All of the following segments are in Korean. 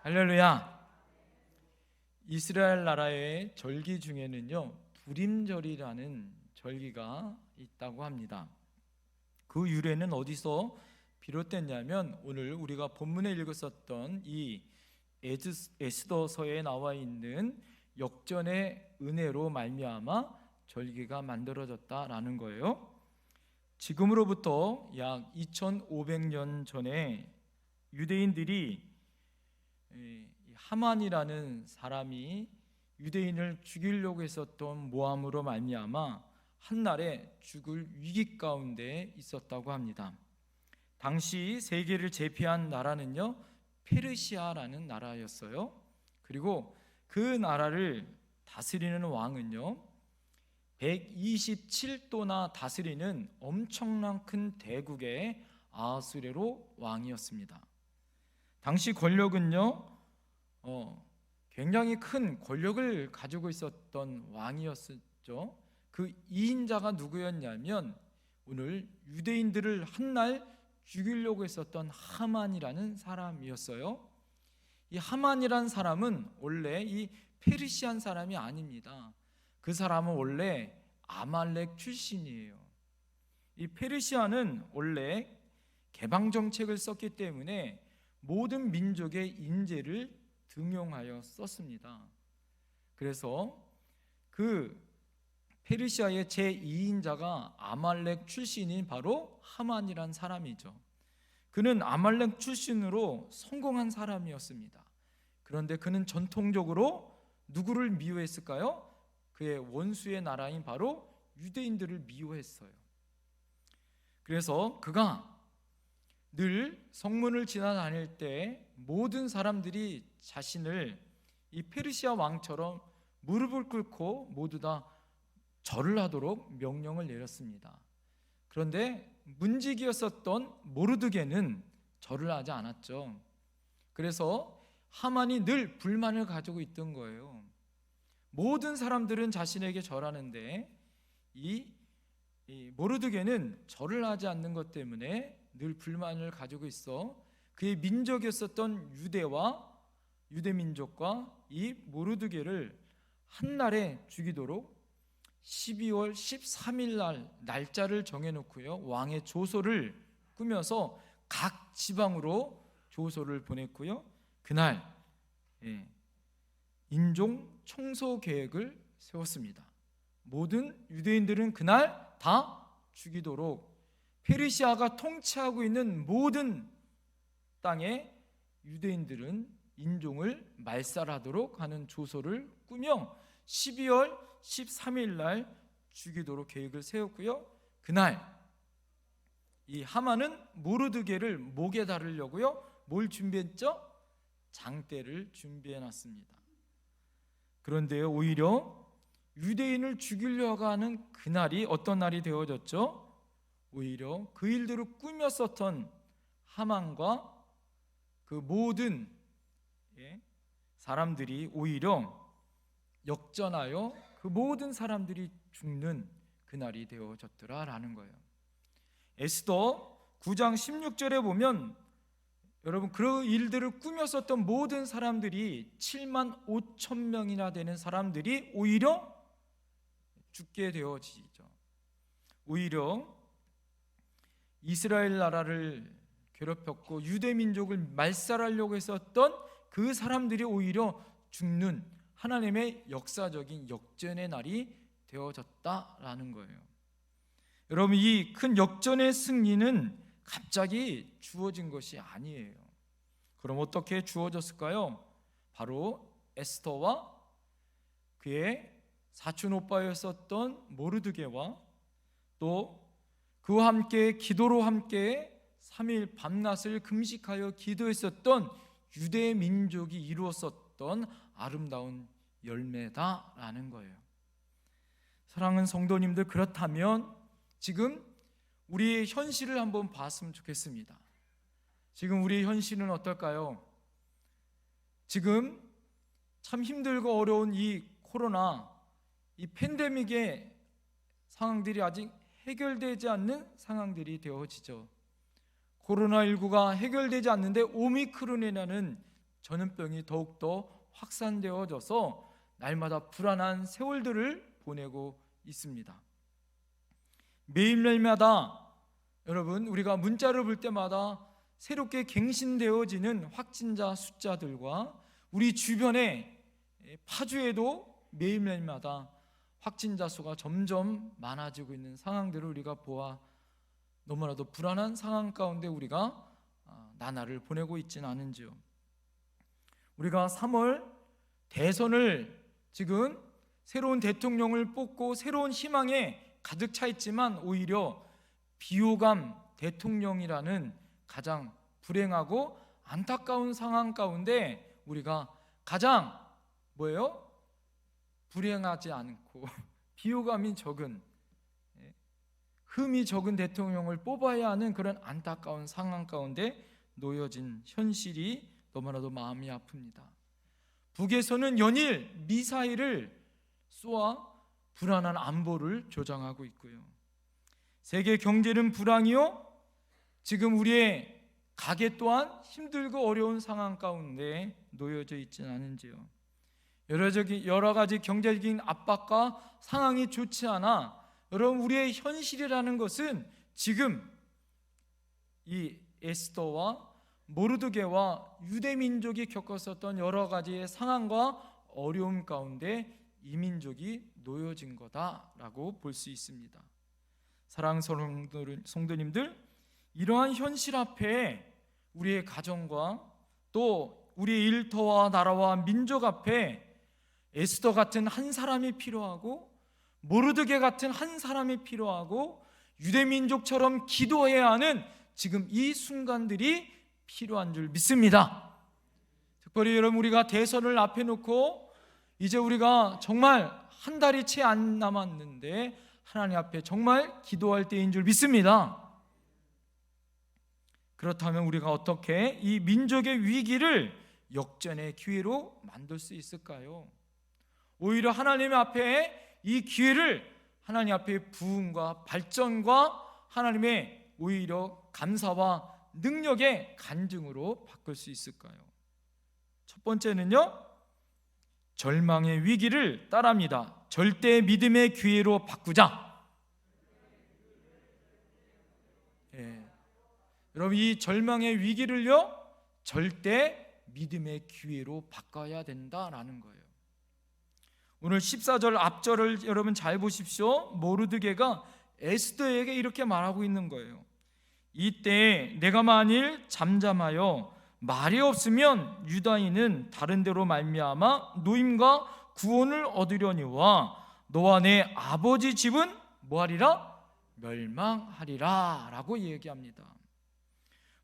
할렐루야. 이스라엘 나라의 절기 중에는요, 부림절이라는 절기가 있다고 합니다. 그 유래는 어디서 비롯됐냐면 오늘 우리가 본문에 읽었었던 이 에스더서에 나와 있는 역전의 은혜로 말미암아 절기가 만들어졌다라는 거예요. 지금으로부터 약 2500년 전에 유대인들이 하만이라는 사람이 유대인을 죽이려고 했었던 모함으로 말미암아 한날에 죽을 위기 가운데 있었다고 합니다. 당시 세계를 제패한 나라는요, 페르시아라는 나라였어요. 그리고 그 나라를 다스리는 왕은요, 127도나 다스리는 엄청난 큰 대국의 아하수에로 왕이었습니다. 당시 권력은요, 굉장히 큰 권력을 가지고 있었던 왕이었죠. 그 2인자가 누구였냐면 오늘 유대인들을 한날 죽이려고 했었던 하만이라는 사람이었어요. 이 하만이라는 사람은 원래 이 페르시안 사람이 아닙니다. 그 사람은 원래 아말렉 출신이에요. 이 페르시아는 원래 개방 정책을 썼기 때문에 모든 민족의 인재를 등용하여 썼습니다. 그래서 그 페르시아의 제2인자가 아말렉 출신인 바로 하만이란 사람이죠. 그는 아말렉 출신으로 성공한 사람이었습니다. 그런데 그는 전통적으로 누구를 미워했을까요? 그의 원수의 나라인 바로 유대인들을 미워했어요. 그래서 그가 늘 성문을 지나다닐 때 모든 사람들이 자신을 이 페르시아 왕처럼 무릎을 꿇고 모두 다 절을 하도록 명령을 내렸습니다. 그런데 문지기였었던 모르드게는 절을 하지 않았죠. 그래서 하만이 늘 불만을 가지고 있던 거예요. 모든 사람들은 자신에게 절하는데 이 모르드게는 절을 하지 않는 것 때문에 늘 불만을 가지고 있어 그의 민족이었었던 유대 민족과 이 모르드게를 한날에 죽이도록 12월 13일 날 날짜를 정해놓고요, 왕의 조서를 꾸며서 각 지방으로 조서를 보냈고요, 그날 인종 청소 계획을 세웠습니다. 모든 유대인들은 그날 다 죽이도록 페르시아가 통치하고 있는 모든 땅에 유대인들은 인종을 말살하도록 하는 조서를 꾸며 12월 13일 날 죽이도록 계획을 세웠고요, 그날 이 하만은 모르드게를 목에 다르려고요, 뭘 준비했죠? 장대를 준비해놨습니다. 그런데요, 오히려 유대인을 죽이려고 하는 그날이 어떤 날이 되어졌죠? 오히려 그 일들을 꾸몄었던 하만과 그 모든 사람들이 오히려 역전하여 그 모든 사람들이 죽는 그날이 되어졌더라라는 거예요. 에스더 9장 16절에 보면 여러분, 그 일들을 꾸몄었던 모든 사람들이 7만 5천 명이나 되는 사람들이 오히려 죽게 되어지죠. 오히려 이스라엘 나라를 괴롭혔고 유대 민족을 말살하려고 했었던 그 사람들이 오히려 죽는 하나님의 역사적인 역전의 날이 되어졌다라는 거예요. 여러분, 이 큰 역전의 승리는 갑자기 주어진 것이 아니에요. 그럼 어떻게 주어졌을까요? 바로 에스더와 그의 사촌 오빠였었던 모르드게와 또 그와 함께 기도로 함께 3일 밤낮을 금식하여 기도했었던 유대 민족이 이루었었던 아름다운 열매다라는 거예요. 사랑하는 성도님들, 그렇다면 지금 우리의 현실을 한번 봤으면 좋겠습니다. 지금 우리의 현실은 어떨까요? 지금 참 힘들고 어려운 이 코로나, 이 팬데믹의 상황들이 아직 해결되지 않는 상황들이 되어지죠. 코로나19가 해결되지 않는데 오미크론이라는 전염병이 더욱더 확산되어져서 날마다 불안한 세월들을 보내고 있습니다. 매일매일마다 여러분, 우리가 문자를 볼 때마다 새롭게 갱신되어지는 확진자 숫자들과 우리 주변의 파주에도 매일매일마다 확진자 수가 점점 많아지고 있는 상황들을 우리가 보아 너무나도 불안한 상황 가운데 우리가 나날을 보내고 있지는 않은지요. 우리가 3월 대선을 지금 새로운 대통령을 뽑고 새로운 희망에 가득 차 있지만 오히려 비호감 대통령이라는 가장 불행하고 안타까운 상황 가운데 우리가 가장 뭐예요? 불행하지 않고 비호감이 적은, 흠이 적은 대통령을 뽑아야 하는 그런 안타까운 상황 가운데 놓여진 현실이 너무나도 마음이 아픕니다. 북에서는 연일 미사일을 쏘아 불안한 안보를 조장하고 있고요. 세계 경제는 불황이요, 지금 우리의 가계 또한 힘들고 어려운 상황 가운데 놓여져 있지는 않은지요. 여러 가지 경제적인 압박과 상황이 좋지 않아 여러분, 우리의 현실이라는 것은 지금 이 에스더와 모르드게와 유대 민족이 겪었었던 여러 가지의 상황과 어려움 가운데 이 민족이 놓여진 거다라고 볼 수 있습니다. 사랑스러운 성도님들, 이러한 현실 앞에 우리의 가정과 또 우리의 일터와 나라와 민족 앞에 에스더 같은 한 사람이 필요하고 모르드게 같은 한 사람이 필요하고 유대 민족처럼 기도해야 하는 지금 이 순간들이 필요한 줄 믿습니다. 특별히 여러분, 우리가 대선을 앞에 놓고 이제 우리가 정말 한 달이 채 안 남았는데 하나님 앞에 정말 기도할 때인 줄 믿습니다. 그렇다면 우리가 어떻게 이 민족의 위기를 역전의 기회로 만들 수 있을까요? 오히려 하나님 앞에 이 기회를 하나님 앞에 부흥과 발전과 하나님의 오히려 감사와 능력의 간증으로 바꿀 수 있을까요? 첫 번째는요, 절망의 위기를 따라합니다. 절대 믿음의 기회로 바꾸자. 여러분, 이 절망의 위기를요, 절대 믿음의 기회로 바꿔야 된다라는 거예요. 오늘 14절 앞절을 여러분 잘 보십시오. 모르드게가 에스더에게 이렇게 말하고 있는 거예요. 이때 내가 만일 잠잠하여 말이 없으면 유다인은 다른 데로 말미암아 노임과 구원을 얻으려니와 너와 내 아버지 집은 뭐하리라? 멸망하리라 라고 얘기합니다.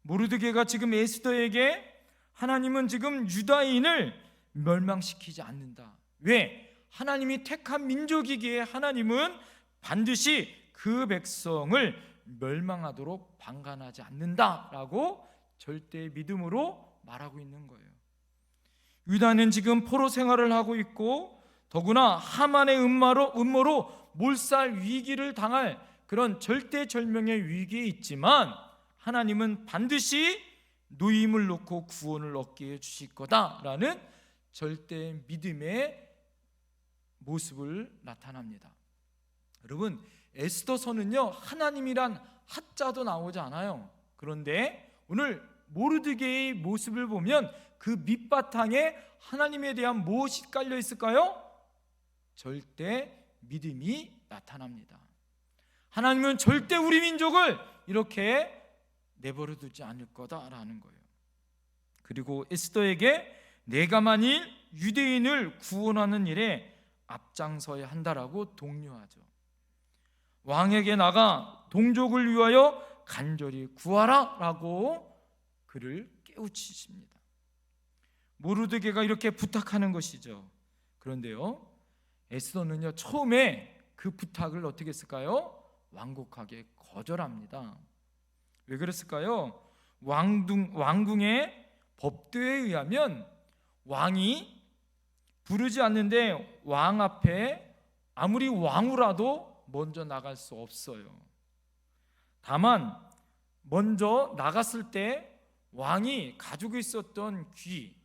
모르드게가 지금 에스더에게 하나님은 지금 유다인을 멸망시키지 않는다. 왜? 하나님이 택한 민족이기에 하나님은 반드시 그 백성을 멸망하도록 방관하지 않는다라고 절대 믿음으로 말하고 있는 거예요. 유다는 지금 포로 생활을 하고 있고 더구나 하만의 음모로 몰살 위기를 당할 그런 절대절명의 위기에 있지만 하나님은 반드시 노임을 놓고 구원을 얻게 해주실 거다라는 절대 믿음의 모습을 나타납니다. 여러분, 에스더서는요, 하나님이란 하자도 나오지 않아요. 그런데 오늘 모르드게의 모습을 보면 그 밑바탕에 하나님에 대한 무엇이 깔려 있을까요? 절대 믿음이 나타납니다. 하나님은 절대 우리 민족을 이렇게 내버려 두지 않을 거다라는 거예요. 그리고 에스더에게 내가 만일 유대인을 구원하는 일에 앞장서야 한다라고 독려하죠. 왕에게 나가 동족을 위하여 간절히 구하라 라고 그를 깨우치십니다. 모르드게가 이렇게 부탁하는 것이죠. 그런데요, 에스더는요, 처음에 그 부탁을 어떻게 했을까요? 완곡하게 거절합니다. 왜 그랬을까요? 왕궁의 법도에 의하면 왕이 부르지 않는데 왕 앞에 아무리 왕후라도 먼저 나갈 수 없어요. 다만 먼저 나갔을 때 왕이 가지고 있었던 귀,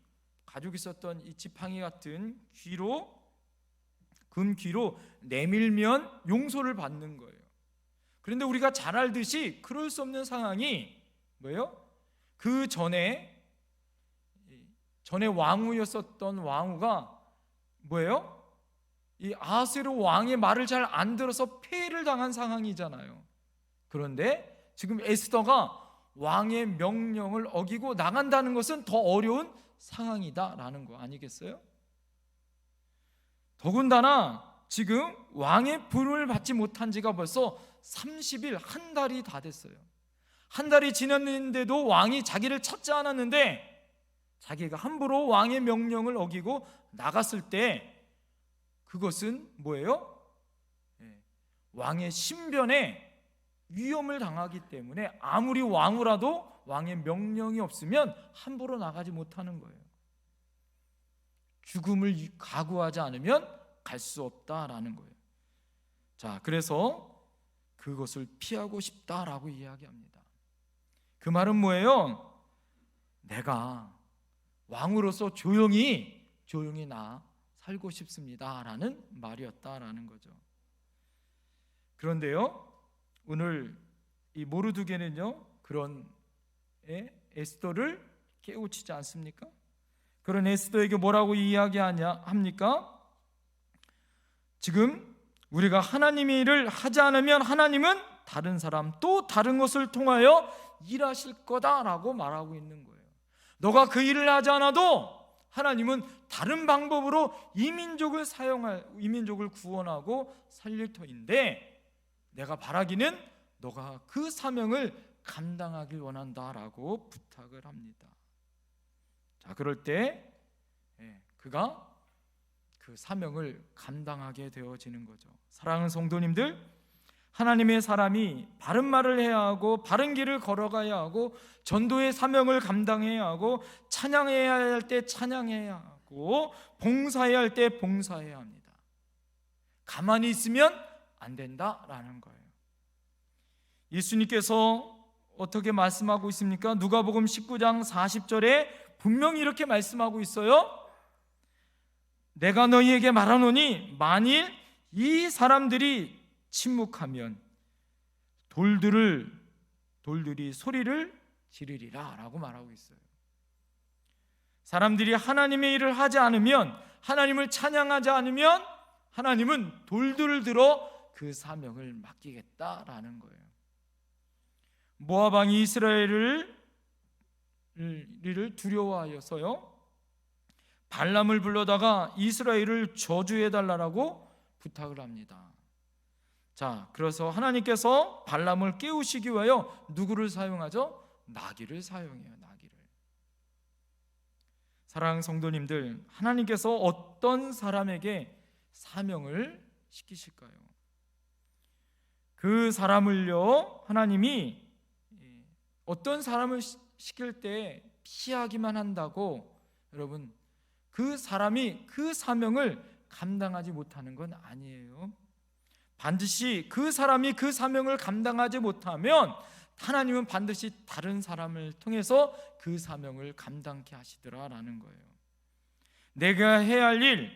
가지고 있었던 이 지팡이 같은 귀로, 금귀로 내밀면 용서를 받는 거예요. 그런데 우리가 잘 알듯이 그럴 수 없는 상황이 뭐예요? 그 전에 왕후였었던 왕후가 뭐예요? 이 아하스웨로 왕의 말을 잘 안 들어서 폐해를 당한 상황이잖아요. 그런데 지금 에스더가 왕의 명령을 어기고 나간다는 것은 더 어려운 상황이다라는 거 아니겠어요? 더군다나 지금 왕의 부름을 받지 못한 지가 벌써 30일, 한 달이 다 됐어요. 한 달이 지났는데도 왕이 자기를 찾지 않았는데, 자기가 함부로 왕의 명령을 어기고 나갔을 때 그것은 뭐예요? 왕의 신변에 위험을 당하기 때문에 아무리 왕후라도 왕의 명령이 없으면 함부로 나가지 못하는 거예요. 죽음을 각오하지 않으면 갈 수 없다라는 거예요. 자, 그래서 그것을 피하고 싶다라고 이야기합니다. 그 말은 뭐예요? 내가 왕으로서 조용히 나 살고 싶습니다라는 말이었다라는 거죠. 그런데요, 오늘 이 모르드게는요, 그런 에스더를 깨우치지 않습니까? 그런 에스더에게 뭐라고 합니까? 지금 우리가 하나님의 일을 하지 않으면 하나님은 다른 사람 또 다른 것을 통하여 일하실 거다라고 말하고 있는 거예요. 너가 그 일을 하지 않아도 하나님은 다른 방법으로 이민족을 구원하고 살릴 터인데, 내가 바라기는 너가 그 사명을 감당하길 원한다라고 부탁을 합니다. 자, 그럴 때 그가 그 사명을 감당하게 되어지는 거죠. 사랑하는 성도님들, 하나님의 사람이 바른 말을 해야 하고 바른 길을 걸어가야 하고 전도의 사명을 감당해야 하고 찬양해야 할 때 찬양해야 하고 봉사해야 할 때 봉사해야 합니다. 가만히 있으면 안 된다라는 거예요. 예수님께서 어떻게 말씀하고 있습니까? 누가복음 19장 40절에 분명히 이렇게 말씀하고 있어요. 내가 너희에게 말하노니 만일 이 사람들이 침묵하면 돌들이 소리를 지르리라 라고 말하고 있어요. 사람들이 하나님의 일을 하지 않으면, 하나님을 찬양하지 않으면 하나님은 돌들을 들어 그 사명을 맡기겠다라는 거예요. 모압 왕이 이스라엘을 두려워하여서요, 발람을 불러다가 이스라엘을 저주해달라고 부탁을 합니다. 자, 그래서 하나님께서 발람을 깨우시기 위하여 누구를 사용하죠? 나귀를 사용해요. 나귀를. 사랑하는 성도님들, 하나님께서 어떤 사람에게 사명을 시키실까요? 그 사람을요, 하나님이 어떤 사람을 시킬 때 피하기만 한다고 여러분 그 사람이 그 사명을 감당하지 못하는 건 아니에요. 반드시 그 사람이 그 사명을 감당하지 못하면 하나님은 반드시 다른 사람을 통해서 그 사명을 감당케 하시더라라는 거예요. 내가 해야 할 일,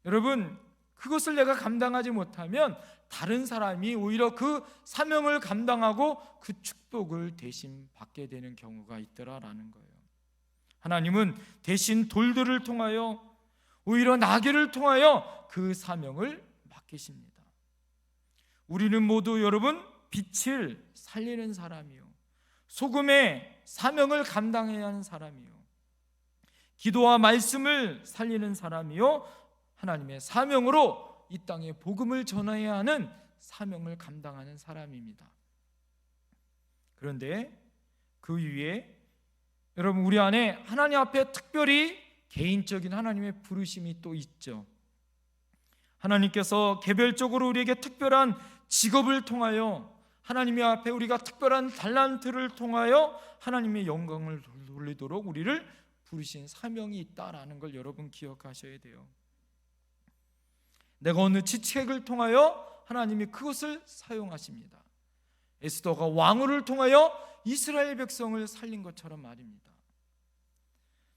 여러분 그것을 내가 감당하지 못하면 다른 사람이 오히려 그 사명을 감당하고 그 축복을 대신 받게 되는 경우가 있더라라는 거예요. 하나님은 대신 돌들을 통하여, 오히려 나귀를 통하여 그 사명을 맡기십니다. 우리는 모두 여러분 빛을 살리는 사람이요, 소금의 사명을 감당해야 하는 사람이요, 기도와 말씀을 살리는 사람이요, 하나님의 사명으로 이 땅에 복음을 전해야 하는 사명을 감당하는 사람입니다. 그런데 그 위에 여러분 우리 안에 하나님 앞에 특별히 개인적인 하나님의 부르심이 또 있죠. 하나님께서 개별적으로 우리에게 특별한 직업을 통하여, 하나님의 앞에 우리가 특별한 달란트를 통하여 하나님의 영광을 돌리도록 우리를 부르신 사명이 있다라는 걸 여러분 기억하셔야 돼요. 내가 어느 지책을 통하여 하나님이 그것을 사용하십니다. 에스더가 왕후를 통하여 이스라엘 백성을 살린 것처럼 말입니다.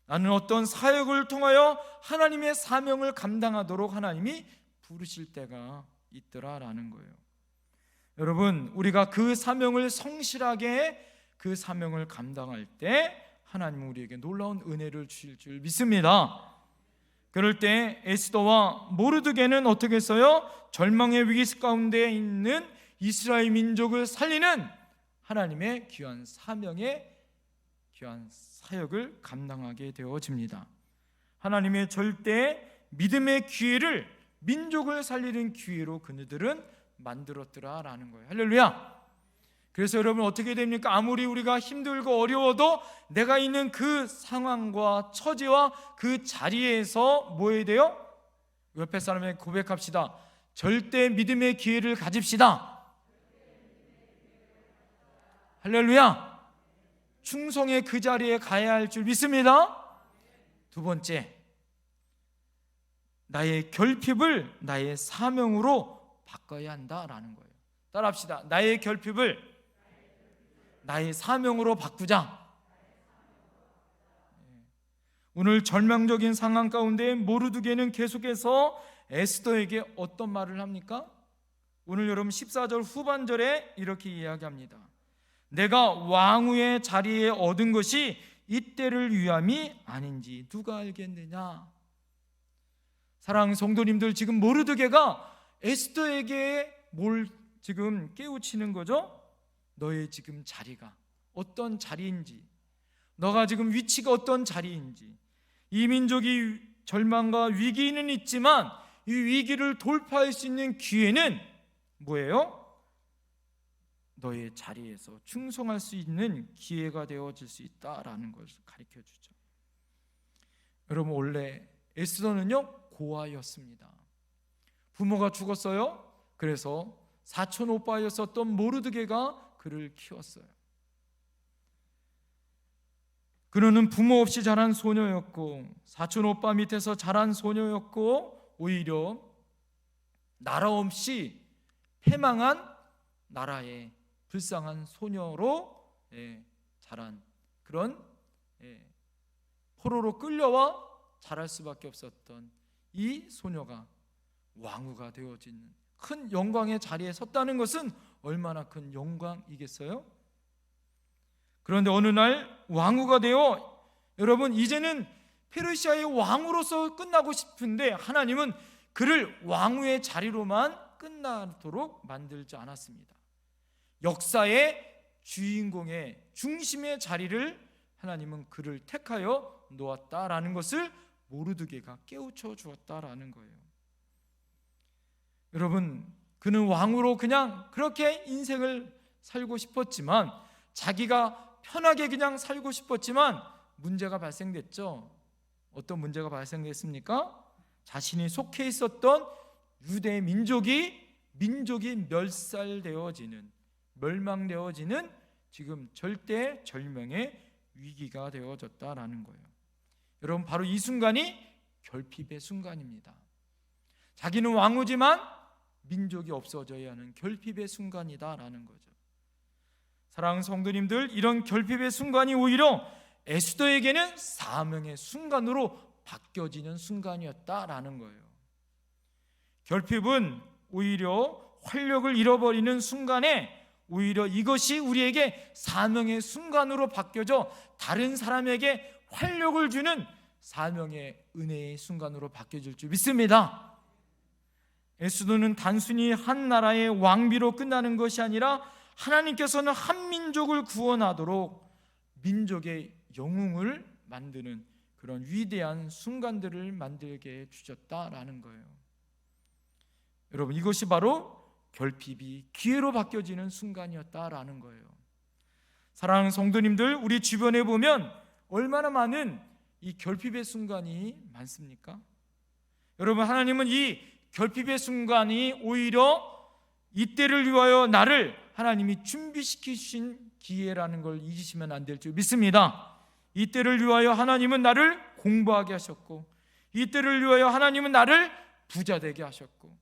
나는 어떤 사역을 통하여 하나님의 사명을 감당하도록 하나님이 부르실 때가 있더라라는 거예요. 여러분, 우리가 그 사명을 성실하게 그 사명을 감당할 때 하나님은 우리에게 놀라운 은혜를 주실 줄 믿습니다. 그럴 때 에스더와 모르드게는 어떻게 했어요? 절망의 위기 가운데 있는 이스라엘 민족을 살리는 하나님의 귀한 사명의 귀한 사역을 감당하게 되어집니다. 하나님의 절대 믿음의 기회를 민족을 살리는 기회로 그들은 만들었더라라는 거예요. 할렐루야. 그래서 여러분 어떻게 됩니까? 아무리 우리가 힘들고 어려워도 내가 있는 그 상황과 처지와 그 자리에서 뭐 해야 돼요? 옆에 사람에게 고백합시다. 절대 믿음의 기회를 가집시다. 할렐루야. 충성의 그 자리에 가야 할 줄 믿습니다. 두 번째, 나의 결핍을 나의 사명으로 바꿔야 한다라는 거예요. 따라합시다. 나의 결핍을 나의 사명으로 바꾸자. 오늘 절망적인 상황 가운데 모르드게는 계속해서 에스더에게 어떤 말을 합니까? 오늘 여러분 14절 후반절에 이렇게 이야기합니다. 내가 왕후의 자리에 얻은 것이 이때를 위함이 아닌지 누가 알겠느냐. 사랑하는 성도님들, 지금 모르드게가 에스더에게 뭘 지금 깨우치는 거죠? 너의 지금 자리가 어떤 자리인지, 너가 지금 위치가 어떤 자리인지, 이 민족이 절망과 위기는 있지만 이 위기를 돌파할 수 있는 기회는 뭐예요? 너의 자리에서 충성할 수 있는 기회가 되어질 수 있다라는 것을 가르쳐 주죠. 여러분, 원래 에스더는요 고아였습니다. 부모가 죽었어요. 그래서 사촌 오빠였었던 모르드게가 그를 키웠어요. 그는 부모 없이 자란 소녀였고 사촌 오빠 밑에서 자란 소녀였고 오히려 나라 없이 패망한 나라의 불쌍한 소녀로 자란 그런 포로로 끌려와 자랄 수밖에 없었던 이 소녀가 왕후가 되어지는 큰 영광의 자리에 섰다는 것은 얼마나 큰 영광이겠어요? 그런데 어느 날 왕후가 되어, 여러분 이제는 페르시아의 왕으로서 끝나고 싶은데 하나님은 그를 왕후의 자리로만 끝나도록 만들지 않았습니다. 역사의 주인공의 중심의 자리를 하나님은 그를 택하여 놓았다라는 것을 모르드게가 깨우쳐 주었다라는 거예요. 여러분, 그는 왕으로 그냥 그렇게 인생을 살고 싶었지만, 자기가 편하게 그냥 살고 싶었지만 문제가 발생됐죠. 어떤 문제가 발생됐습니까? 자신이 속해 있었던 유대 민족이 멸살되어지는, 멸망되어지는 지금 절대 절명의 위기가 되어졌다라는 거예요. 여러분, 바로 이 순간이 결핍의 순간입니다. 자기는 왕후지만 민족이 없어져야 하는 결핍의 순간이다라는 거죠. 사랑하는 성도님들, 이런 결핍의 순간이 오히려 에스더에게는 사명의 순간으로 바뀌어지는 순간이었다라는 거예요. 결핍은 오히려 활력을 잃어버리는 순간에 오히려 이것이 우리에게 사명의 순간으로 바뀌어져 다른 사람에게 활력을 주는 사명의 은혜의 순간으로 바뀌어질 줄 믿습니다. 에스더는 단순히 한 나라의 왕비로 끝나는 것이 아니라 하나님께서는 한 민족을 구원하도록 민족의 영웅을 만드는 그런 위대한 순간들을 만들게 주셨다라는 거예요. 여러분, 이것이 바로 결핍이 기회로 바뀌어지는 순간이었다라는 거예요. 사랑하는 성도님들, 우리 주변에 보면 얼마나 많은 이 결핍의 순간이 많습니까? 여러분, 하나님은 이 결핍의 순간이 오히려 이때를 위하여 나를 하나님이 준비시키신 기회라는 걸 잊으시면 안 될 줄 믿습니다. 이때를 위하여 하나님은 나를 공부하게 하셨고, 이때를 위하여 하나님은 나를 부자 되게 하셨고,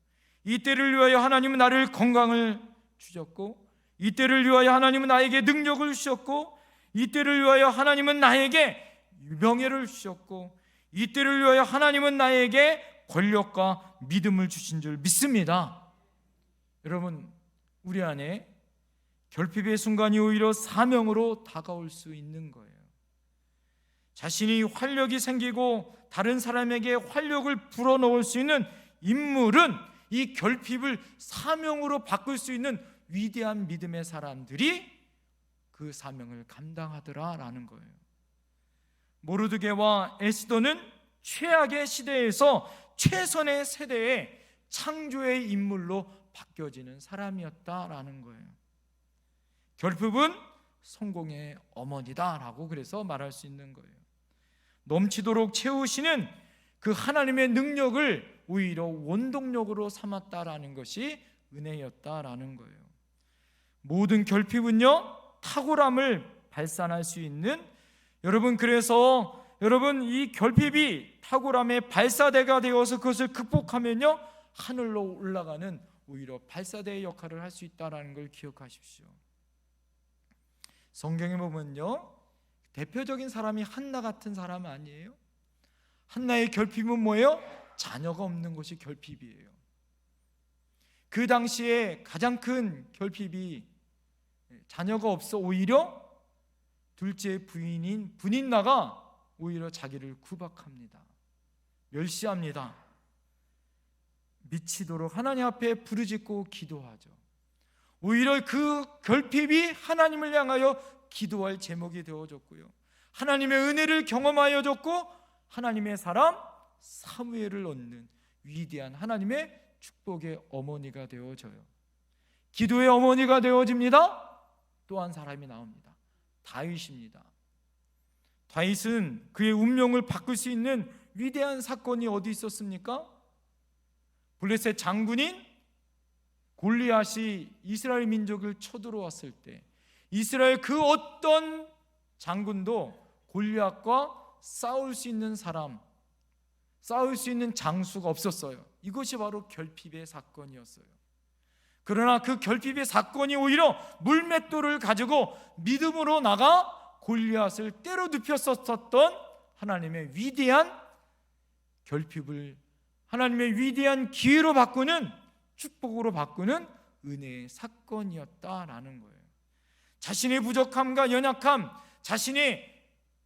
이때를 위하여 하나님은 나를 건강을 주셨고, 이때를 위하여 하나님은 나에게 능력을 주셨고, 이때를 위하여 하나님은 나에게 명예를 주셨고 이 때를 위하여 하나님은 나에게 권력과 믿음을 주신 줄 믿습니다. 여러분, 우리 안에 결핍의 순간이 오히려 사명으로 다가올 수 있는 거예요. 자신이 활력이 생기고 다른 사람에게 활력을 불어넣을 수 있는 인물은 이 결핍을 사명으로 바꿀 수 있는 위대한 믿음의 사람들이 그 사명을 감당하더라라는 거예요. 모르드게와 에스더는 최악의 시대에서 최선의 세대의 창조의 인물로 바뀌어지는 사람이었다라는 거예요. 결핍은 성공의 어머니다라고 그래서 말할 수 있는 거예요. 넘치도록 채우시는 그 하나님의 능력을 오히려 원동력으로 삼았다라는 것이 은혜였다라는 거예요. 모든 결핍은요, 탁월함을 발산할 수 있는, 여러분, 그래서 여러분 이 결핍이 탁월함의 발사대가 되어서 그것을 극복하면요, 하늘로 올라가는 오히려 발사대의 역할을 할 수 있다는 걸 기억하십시오. 성경에 보면요, 대표적인 사람이 한나 같은 사람 아니에요? 한나의 결핍은 뭐예요? 자녀가 없는 것이 결핍이에요. 그 당시에 가장 큰 결핍이 자녀가 없어 오히려 둘째 부인인 분인나가 오히려 자기를 구박합니다. 멸시합니다. 미치도록 하나님 앞에 부르짖고 기도하죠. 오히려 그 결핍이 하나님을 향하여 기도할 제목이 되어졌고요, 하나님의 은혜를 경험하여졌고 하나님의 사람 사무엘을 얻는 위대한 하나님의 축복의 어머니가 되어져요. 기도의 어머니가 되어집니다. 또 한 사람이 나옵니다. 다윗입니다. 다윗은 그의 운명을 바꿀 수 있는 위대한 사건이 어디 있었습니까? 블레셋 장군인 골리앗이 이스라엘 민족을 쳐들어왔을 때 이스라엘 그 어떤 장군도 골리앗과 싸울 수 있는 사람, 싸울 수 있는 장수가 없었어요. 이것이 바로 결핍의 사건이었어요. 그러나 그 결핍의 사건이 오히려 물맷돌을 가지고 믿음으로 나가 골리앗을 때려 눕혔었던 하나님의 위대한 결핍을 하나님의 위대한 기회로 바꾸는, 축복으로 바꾸는 은혜의 사건이었다라는 거예요. 자신의 부족함과 연약함, 자신의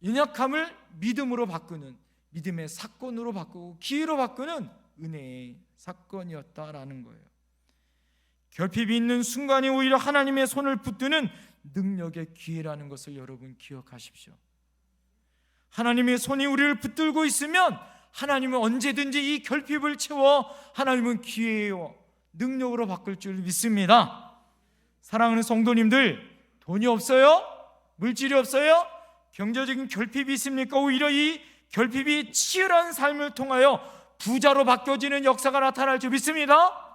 연약함을 믿음으로 바꾸는, 믿음의 사건으로 바꾸고 기회로 바꾸는 은혜의 사건이었다라는 거예요. 결핍이 있는 순간이 오히려 하나님의 손을 붙드는 능력의 기회라는 것을 여러분 기억하십시오. 하나님의 손이 우리를 붙들고 있으면 하나님은 언제든지 이 결핍을 채워 하나님은 기회요 능력으로 바꿀 줄 믿습니다. 사랑하는 성도님들, 돈이 없어요? 물질이 없어요? 경제적인 결핍이 있습니까? 오히려 이 결핍이 치열한 삶을 통하여 부자로 바뀌어지는 역사가 나타날 줄 믿습니다.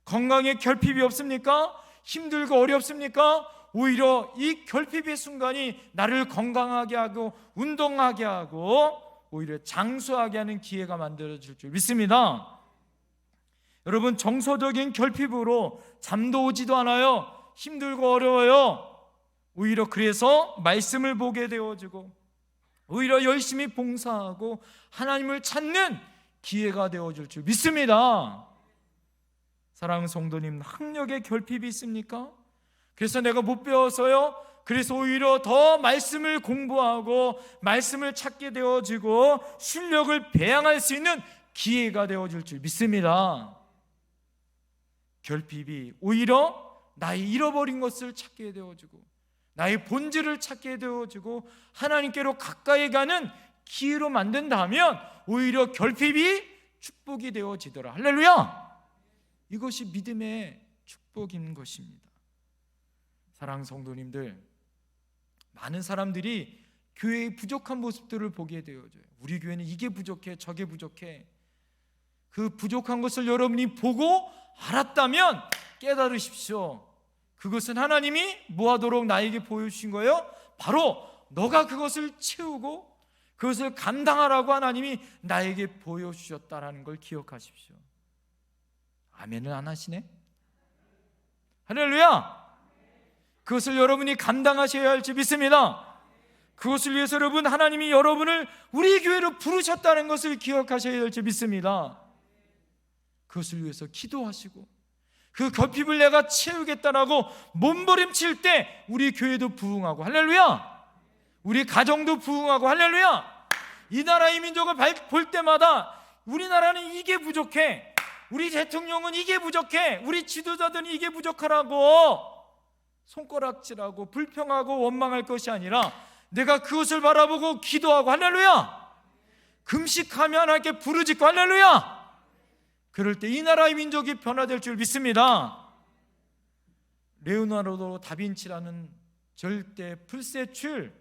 건강에 결핍이 없습니까? 힘들고 어렵습니까? 오히려 이 결핍의 순간이 나를 건강하게 하고 운동하게 하고 오히려 장수하게 하는 기회가 만들어질 줄 믿습니다. 여러분, 정서적인 결핍으로 잠도 오지도 않아요. 힘들고 어려워요. 오히려 그래서 말씀을 보게 되어지고 오히려 열심히 봉사하고 하나님을 찾는 기회가 되어줄 줄 믿습니다. 사랑하는 성도님, 학력에 결핍이 있습니까? 그래서 내가 못 배워서요, 그래서 오히려 더 말씀을 공부하고 말씀을 찾게 되어지고 실력을 배양할 수 있는 기회가 되어줄 줄 믿습니다. 결핍이 오히려 나의 잃어버린 것을 찾게 되어지고 나의 본질을 찾게 되어지고 하나님께로 가까이 가는 기회로 만든다면 오히려 결핍이 축복이 되어지더라. 할렐루야! 이것이 믿음의 축복인 것입니다. 사랑하는 성도님들, 많은 사람들이 교회의 부족한 모습들을 보게 되어져요. 우리 교회는 이게 부족해, 저게 부족해. 그 부족한 것을 여러분이 보고 알았다면 깨달으십시오. 그것은 하나님이 뭐하도록 나에게 보여주신 거예요? 바로 너가 그것을 채우고 그것을 감당하라고 하나님이 나에게 보여주셨다라는 걸 기억하십시오. 아멘을 안 하시네? 할렐루야! 그것을 여러분이 감당하셔야 할지 믿습니다. 그것을 위해서 여러분, 하나님이 여러분을 우리 교회로 부르셨다는 것을 기억하셔야 될 줄 믿습니다. 그것을 위해서 기도하시고 그 결핍을 내가 채우겠다라고 몸부림칠 때 우리 교회도 부흥하고, 할렐루야! 우리 가정도 부흥하고, 할렐루야! 이 나라 이 민족을 볼 때마다 우리나라는 이게 부족해, 우리 대통령은 이게 부족해, 우리 지도자들은 이게 부족하라고 손가락질하고 불평하고 원망할 것이 아니라 내가 그것을 바라보고 기도하고, 할렐루야! 금식하며 하나님께 부르짖고, 할렐루야! 그럴 때 이 나라의 민족이 변화될 줄 믿습니다. 레오나르도 다빈치라는 절대 풀세출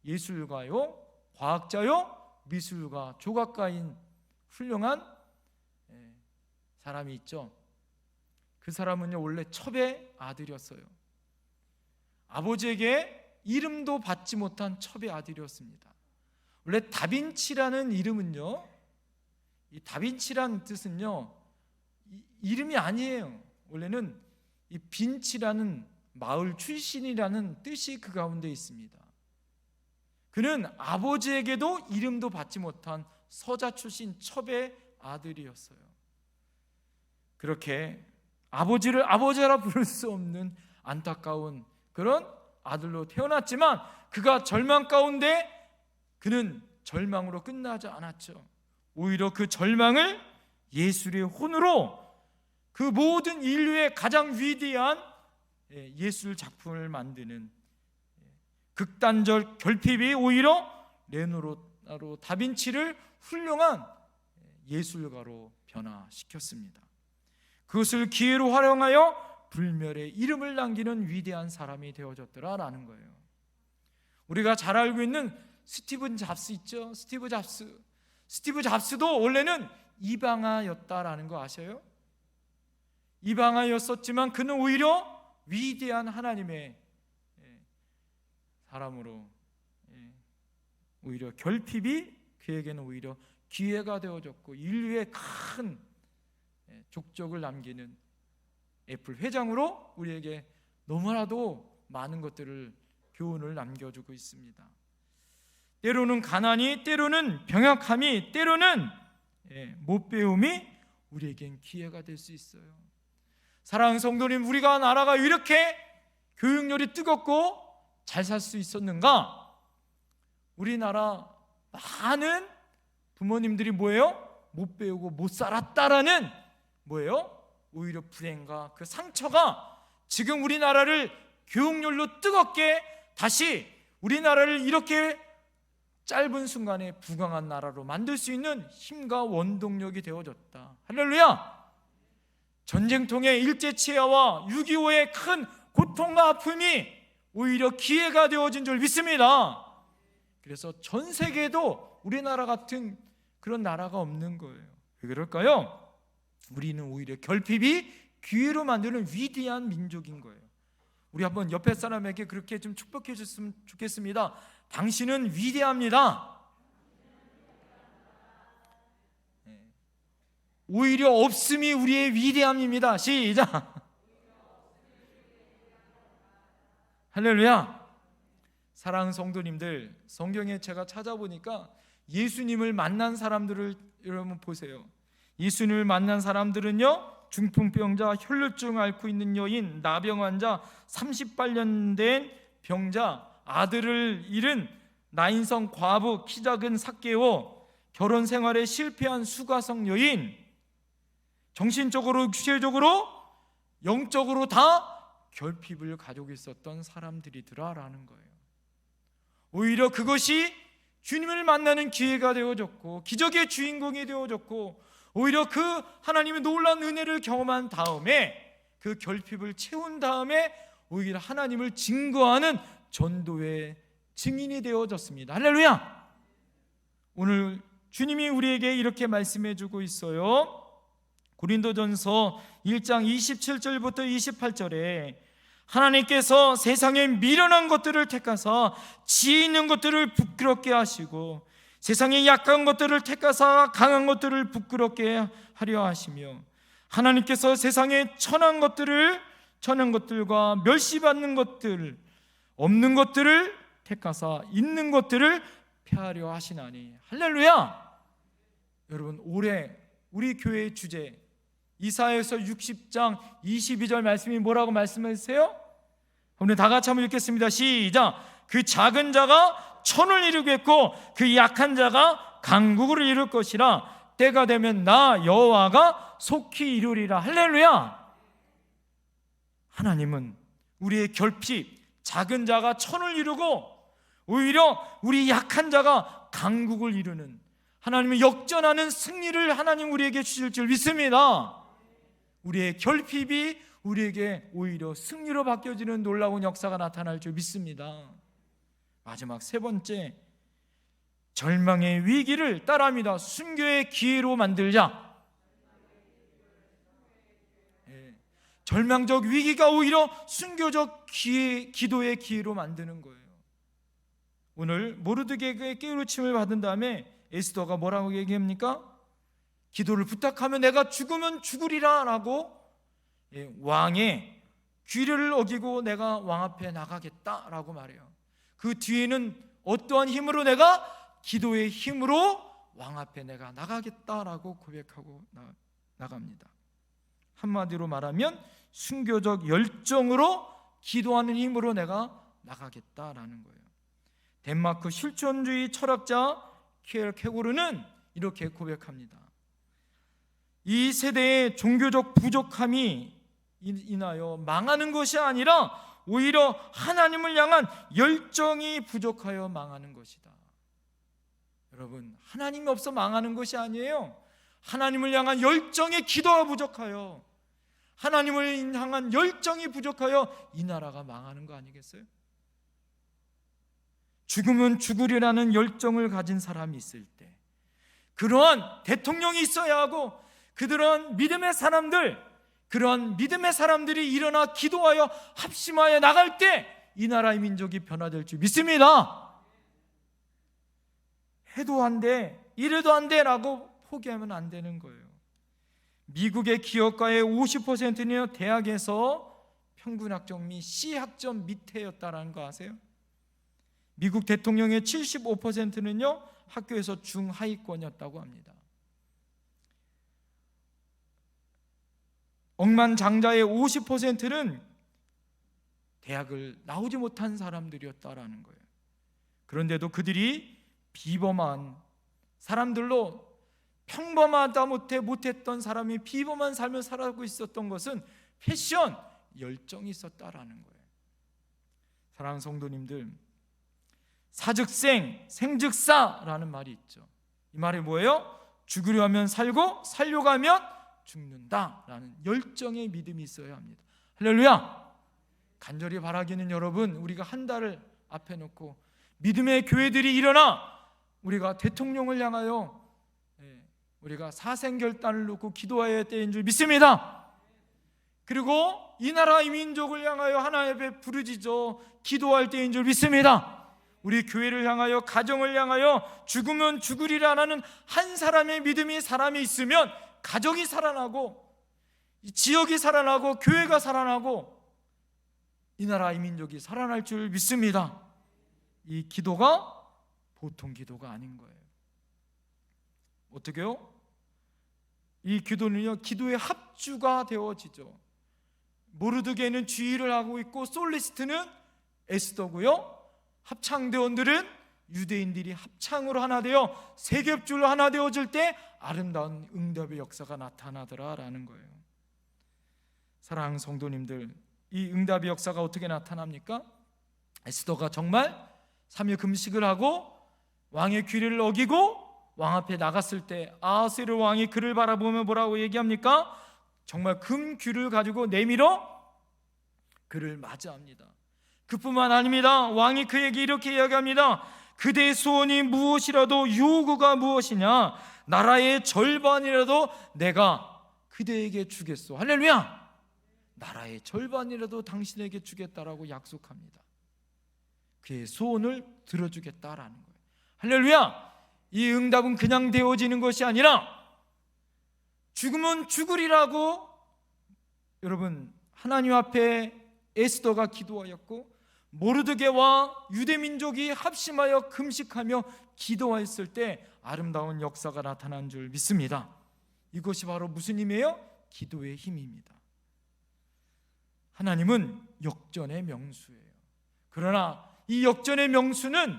예술가요, 과학자요, 미술가, 조각가인 훌륭한 사람이 있죠. 그 사람은요, 원래 첩의 아들이었어요. 아버지에게 이름도 받지 못한 첩의 아들이었습니다. 원래 다빈치라는 이름은요, 이 다빈치라는 뜻은요, 이름이 아니에요. 원래는 이 빈치라는 마을 출신이라는 뜻이 그 가운데 있습니다. 그는 아버지에게도 이름도 받지 못한 서자 출신 첩의 아들이었어요. 그렇게 아버지를 아버지라 부를 수 없는 안타까운 그런 아들로 태어났지만 그가 절망 가운데 그는 절망으로 끝나지 않았죠. 오히려 그 절망을 예술의 혼으로 그 모든 인류의 가장 위대한 예술 작품을 만드는 극단적 결핍이 오히려 레오나르도 다빈치를 훌륭한 예술가로 변화시켰습니다. 그것을 기회로 활용하여 불멸의 이름을 남기는 위대한 사람이 되어졌더라라는 거예요. 우리가 잘 알고 있는 스티브 잡스 있죠? 스티브 잡스도 원래는 이방아였다라는 거 아셔요? 이방아였었지만 그는 오히려 위대한 하나님의 사람으로, 오히려 결핍이 그에게는 오히려 기회가 되어졌고 인류의 큰 족적을 남기는 애플 회장으로 우리에게 너무나도 많은 것들을, 교훈을 남겨주고 있습니다. 때로는 가난이, 때로는 병약함이, 때로는 못 배움이 우리에겐 기회가 될 수 있어요. 사랑하는 성도님, 우리가 나라가 이렇게 교육열이 뜨겁고 잘 살 수 있었는가? 우리나라 많은 부모님들이 뭐예요? 못 배우고 못 살았다라는 뭐예요? 오히려 불행과 그 상처가 지금 우리나라를 교육열로 뜨겁게 다시 우리나라를 이렇게 짧은 순간에 부강한 나라로 만들 수 있는 힘과 원동력이 되어졌다. 할렐루야! 전쟁통의 일제치하와 6.25의 큰 고통과 아픔이 오히려 기회가 되어진 줄 믿습니다. 그래서 전 세계에도 우리나라 같은 그런 나라가 없는 거예요. 왜 그럴까요? 우리는 오히려 결핍이 기회로 만드는 위대한 민족인 거예요. 우리 한번 옆에 사람에게 그렇게 좀 축복해 줬으면 좋겠습니다. 당신은 위대합니다. 오히려 없음이 우리의 위대함입니다. 시작. 할렐루야. 사랑하는 성도님들, 성경에 제가 찾아보니까 예수님을 만난 사람들을 여러분 보세요. 예수님을 만난 사람들은요, 중풍병자, 혈루증 앓고 있는 여인, 나병 환자, 38년 된 병자, 아들을 잃은 나인성 과부, 키 작은 삭개오, 결혼 생활에 실패한 수가성 여인, 정신적으로, 육체적으로, 영적으로 다 결핍을 가지고 있었던 사람들이더라라는 거예요. 오히려 그것이 주님을 만나는 기회가 되어졌고 기적의 주인공이 되어졌고 오히려 그 하나님의 놀라운 은혜를 경험한 다음에 그 결핍을 채운 다음에 오히려 하나님을 증거하는 전도의 증인이 되어졌습니다. 할렐루야! 오늘 주님이 우리에게 이렇게 말씀해 주고 있어요. 고린도전서 1장 27절부터 28절에 하나님께서 세상에 미련한 것들을 택하사 지혜 있는 것들을 부끄럽게 하시고 세상에 약한 것들을 택하사 강한 것들을 부끄럽게 하려 하시며 하나님께서 세상에 천한 것들과 멸시받는 것들 없는 것들을 택하사 있는 것들을 폐하려 하시나니. 할렐루야. 여러분, 올해 우리 교회의 주제 이사야서 60장 22절 말씀이 뭐라고 말씀하세요? 오늘 다 같이 한번 읽겠습니다. 시작. 그 작은 자가 천을 이루겠고 그 약한 자가 강국을 이룰 것이라. 때가 되면 나 여호와가 속히 이루리라. 할렐루야. 하나님은 우리의 결핍, 작은 자가 천을 이루고 오히려 우리 약한 자가 강국을 이루는, 하나님은 역전하는 승리를 하나님 우리에게 주실 줄 믿습니다. 우리의 결핍이 우리에게 오히려 승리로 바뀌어지는 놀라운 역사가 나타날 줄 믿습니다. 마지막 세 번째, 절망의 위기를 따라합니다. 순교의 기회로 만들자. 절망적 위기가 오히려 순교적 기도의 기회로 만드는 거예요. 오늘 모르드게의 깨우침을 받은 다음에 에스더가 뭐라고 얘기합니까? 기도를 부탁하면 내가 죽으면 죽으리라 라고 왕의 규례를 어기고 내가 왕 앞에 나가겠다라고 말해요. 그 뒤에는 어떠한 힘으로 내가 기도의 힘으로 왕 앞에 내가 나가겠다라고 고백하고 나갑니다. 한마디로 말하면 순교적 열정으로 기도하는 힘으로 내가 나가겠다라는 거예요. 덴마크 실존주의 철학자 케르케고르는 이렇게 고백합니다. 이 세대의 종교적 부족함이 인하여 망하는 것이 아니라 오히려 하나님을 향한 열정이 부족하여 망하는 것이다. 여러분, 하나님이 없어 망하는 것이 아니에요. 하나님을 향한 열정의 기도가 부족하여, 하나님을 향한 열정이 부족하여 이 나라가 망하는 거 아니겠어요? 죽으면 죽으리라는 열정을 가진 사람이 있을 때, 그러한 대통령이 있어야 하고, 그런 믿음의 사람들이 일어나 기도하여 합심하여 나갈 때 이 나라의 민족이 변화될 줄 믿습니다. 해도 안 돼, 이래도 안 돼 라고 포기하면 안 되는 거예요. 미국의 기업가의 50%는 대학에서 평균 학점이 C 학점 밑에였다는 거 아세요? 미국 대통령의 75%는요 학교에서 중하위권이었다고 합니다. 억만장자의 50%는 대학을 나오지 못한 사람들이었다라는 거예요. 그런데도 그들이 비범한 사람들로, 평범하다 못했던 사람이 비범한 삶을 살아가고 있었던 것은 패션, 열정이 있었다라는 거예요. 사랑하는 성도님들, 사즉생, 생즉사라는 말이 있죠. 이 말이 뭐예요? 죽으려 하면 살고 살려고 하면 죽는다라는 열정의 믿음이 있어야 합니다. 할렐루야. 간절히 바라기는 여러분, 우리가 한 달을 앞에 놓고 믿음의 교회들이 일어나 우리가 대통령을 향하여 우리가 사생결단을 놓고 기도해야 할 때인 줄 믿습니다. 그리고 이 나라의 민족을 향하여 하나님 앞에 부르짖어 기도할 때인 줄 믿습니다. 우리 교회를 향하여, 가정을 향하여 죽으면 죽으리라는 한 사람의 믿음이 사람이 있으면 가정이 살아나고, 지역이 살아나고, 교회가 살아나고, 이 나라의 민족이 살아날 줄 믿습니다. 이 기도가 보통 기도가 아닌 거예요. 어떻게요? 이 기도는요, 기도의 합주가 되어지죠. 모르드게는 주의를 하고 있고 솔리스트는 에스더고요, 합창대원들은 유대인들이 합창으로 하나 되어 세 겹줄로 하나 되어질 때 아름다운 응답의 역사가 나타나더라라는 거예요. 사랑하는 성도님들, 이 응답의 역사가 어떻게 나타납니까? 에스더가 정말 3일 금식을 하고 왕의 규례를 어기고 왕 앞에 나갔을 때 아하스웨로 왕이 그를 바라보며 뭐라고 얘기합니까? 정말 금규를 가지고 내밀어 그를 맞이합니다. 그뿐만 아닙니다. 왕이 그에게 이렇게 이야기합니다. 그대의 소원이 무엇이라도, 요구가 무엇이냐, 나라의 절반이라도 내가 그대에게 주겠소. 할렐루야. 나라의 절반이라도 당신에게 주겠다라고 약속합니다. 그의 소원을 들어주겠다라는 거예요. 할렐루야. 이 응답은 그냥 되어지는 것이 아니라 죽으면 죽으리라고 여러분 하나님 앞에 에스더가 기도하였고, 모르드게와 유대 민족이 합심하여 금식하며 기도했을 때 아름다운 역사가 나타난 줄 믿습니다. 이것이 바로 무슨 힘이에요? 기도의 힘입니다. 하나님은 역전의 명수예요. 그러나 이 역전의 명수는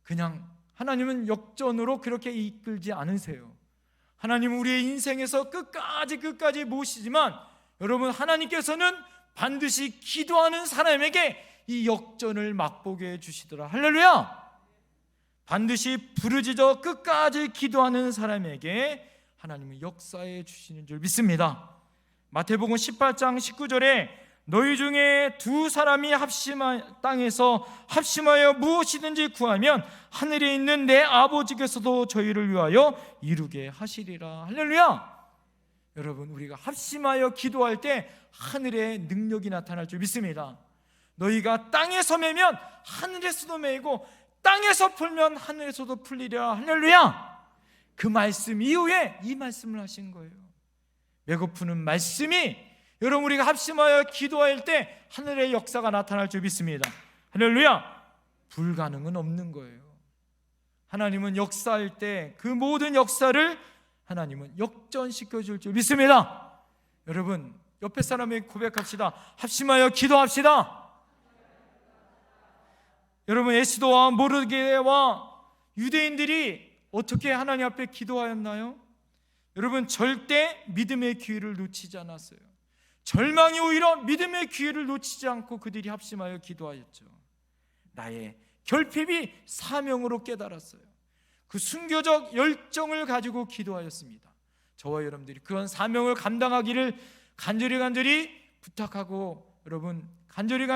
그냥 하나님은 역전으로 그렇게 이끌지 않으세요. 하나님은 우리의 인생에서 끝까지 모시지만 여러분, 하나님께서는 반드시 기도하는 사람에게 이 역전을 맛보게 해주시더라. 할렐루야! 반드시 부르짖어 끝까지 기도하는 사람에게 하나님은 역사해 주시는 줄 믿습니다. 마태복음 18장 19절에 너희 중에 두 사람이 땅에서 합심하여 무엇이든지 구하면 하늘에 있는 내 아버지께서도 저희를 위하여 이루게 하시리라. 할렐루야! 여러분, 우리가 합심하여 기도할 때 하늘의 능력이 나타날 줄 믿습니다. 너희가 땅에서 매면 하늘에서도 매이고 땅에서 풀면 하늘에서도 풀리리라. 할렐루야! 그 말씀 이후에 이 말씀을 하신 거예요. 배고프는 말씀이 여러분, 우리가 합심하여 기도할 때 하늘의 역사가 나타날 줄 믿습니다. 할렐루야! 불가능은 없는 거예요. 하나님은 역사할 때 그 모든 역사를 하나님은 역전시켜 줄 줄 믿습니다. 여러분, 옆에 사람에게 고백합시다. 합심하여 기도합시다. 여러분, 에스더와 모르드게와 유대인들이 어떻게 하나님 앞에 기도하였나요? 여러분, 절대 믿음의 기회를 놓치지 않았어요. 절망이 오히려 믿음의 기회를 놓치지 않고 그들이 합심하여 기도하였죠. 나의 결핍이 사명으로 깨달았어요. 그 순교적 열정을 가지고 기도하였습니다. 저와 여러분들이 그런 사명을 감당하기를 간절히 부탁하고, 여러분 간절히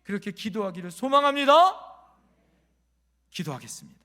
그렇게 기도하기를 소망합니다. 기도하겠습니다.